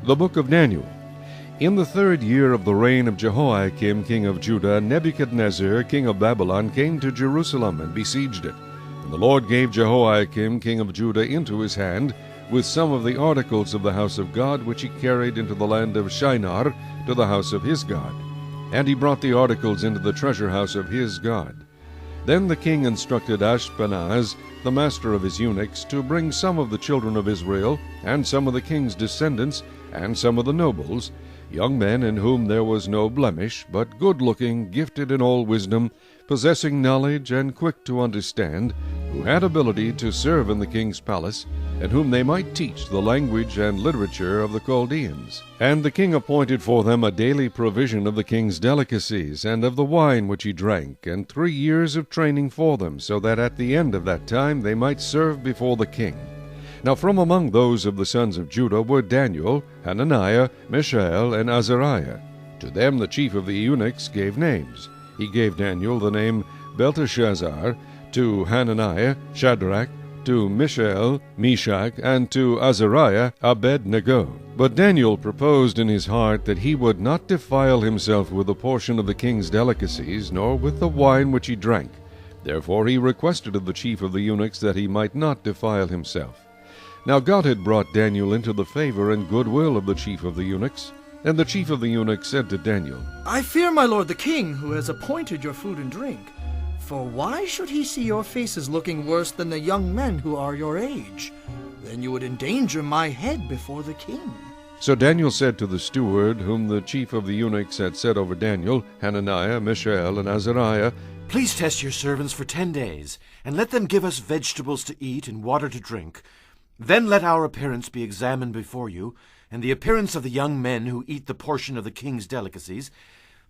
The Book of Daniel. In the 3rd year of the reign of Jehoiakim king of Judah, Nebuchadnezzar king of Babylon came to Jerusalem and besieged it. And the Lord gave Jehoiakim king of Judah into his hand, with some of the articles of the house of God, which he carried into the land of Shinar, to the house of his God. And he brought the articles into the treasure house of his God. Then the king instructed Ashpenaz, the master of his eunuchs, to bring some of the children of Israel, and some of the king's descendants, and some of the nobles, young men in whom there was no blemish, but good-looking, gifted in all wisdom, possessing knowledge, and quick to understand, who had ability to serve in the king's palace, and whom they might teach the language and literature of the Chaldeans. And the king appointed for them a daily provision of the king's delicacies, and of the wine which he drank, and 3 years of training for them, so that at the end of that time they might serve before the king. Now from among those of the sons of Judah were Daniel, Hananiah, Mishael, and Azariah. To them the chief of the eunuchs gave names. He gave Daniel the name Belteshazzar, to Hananiah, Shadrach, to Mishael, Meshach, and to Azariah, Abednego. But Daniel proposed in his heart that he would not defile himself with a portion of the king's delicacies, nor with the wine which he drank. Therefore he requested of the chief of the eunuchs that he might not defile himself. Now God had brought Daniel into the favor and goodwill of the chief of the eunuchs. And the chief of the eunuchs said to Daniel, I fear my lord the king, who has appointed your food and drink. For why should he see your faces looking worse than the young men who are your age? Then you would endanger my head before the king. So Daniel said to the steward, whom the chief of the eunuchs had set over Daniel, Hananiah, Mishael, and Azariah, Please test your servants for 10 days, and let them give us vegetables to eat and water to drink. Then let our appearance be examined before you, and the appearance of the young men who eat the portion of the king's delicacies,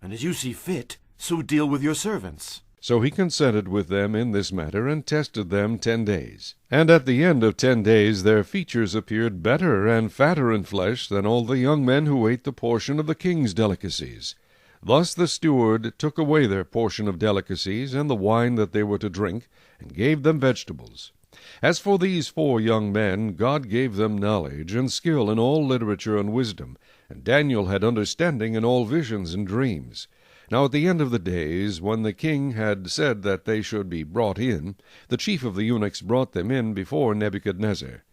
and as you see fit, so deal with your servants. So he consented with them in this matter, and tested them 10 days. And at the end of 10 days their features appeared better and fatter in flesh than all the young men who ate the portion of the king's delicacies. Thus the steward took away their portion of delicacies, and the wine that they were to drink, and gave them vegetables. As for these 4 young men, God gave them knowledge and skill in all literature and wisdom, and Daniel had understanding in all visions and dreams. Now at the end of the days, when the king had said that they should be brought in, the chief of the eunuchs brought them in before Nebuchadnezzar.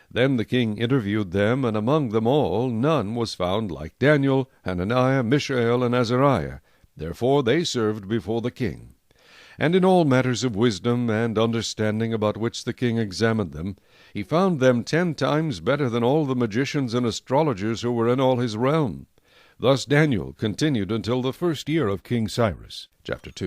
Then the king interviewed them, and among them all none was found like Daniel, Hananiah, Mishael, and Azariah. Therefore they served before the king. And in all matters of wisdom and understanding about which the king examined them, he found them 10 times better than all the magicians and astrologers who were in all his realm. Thus Daniel continued until the 1st year of King Cyrus. Chapter 2.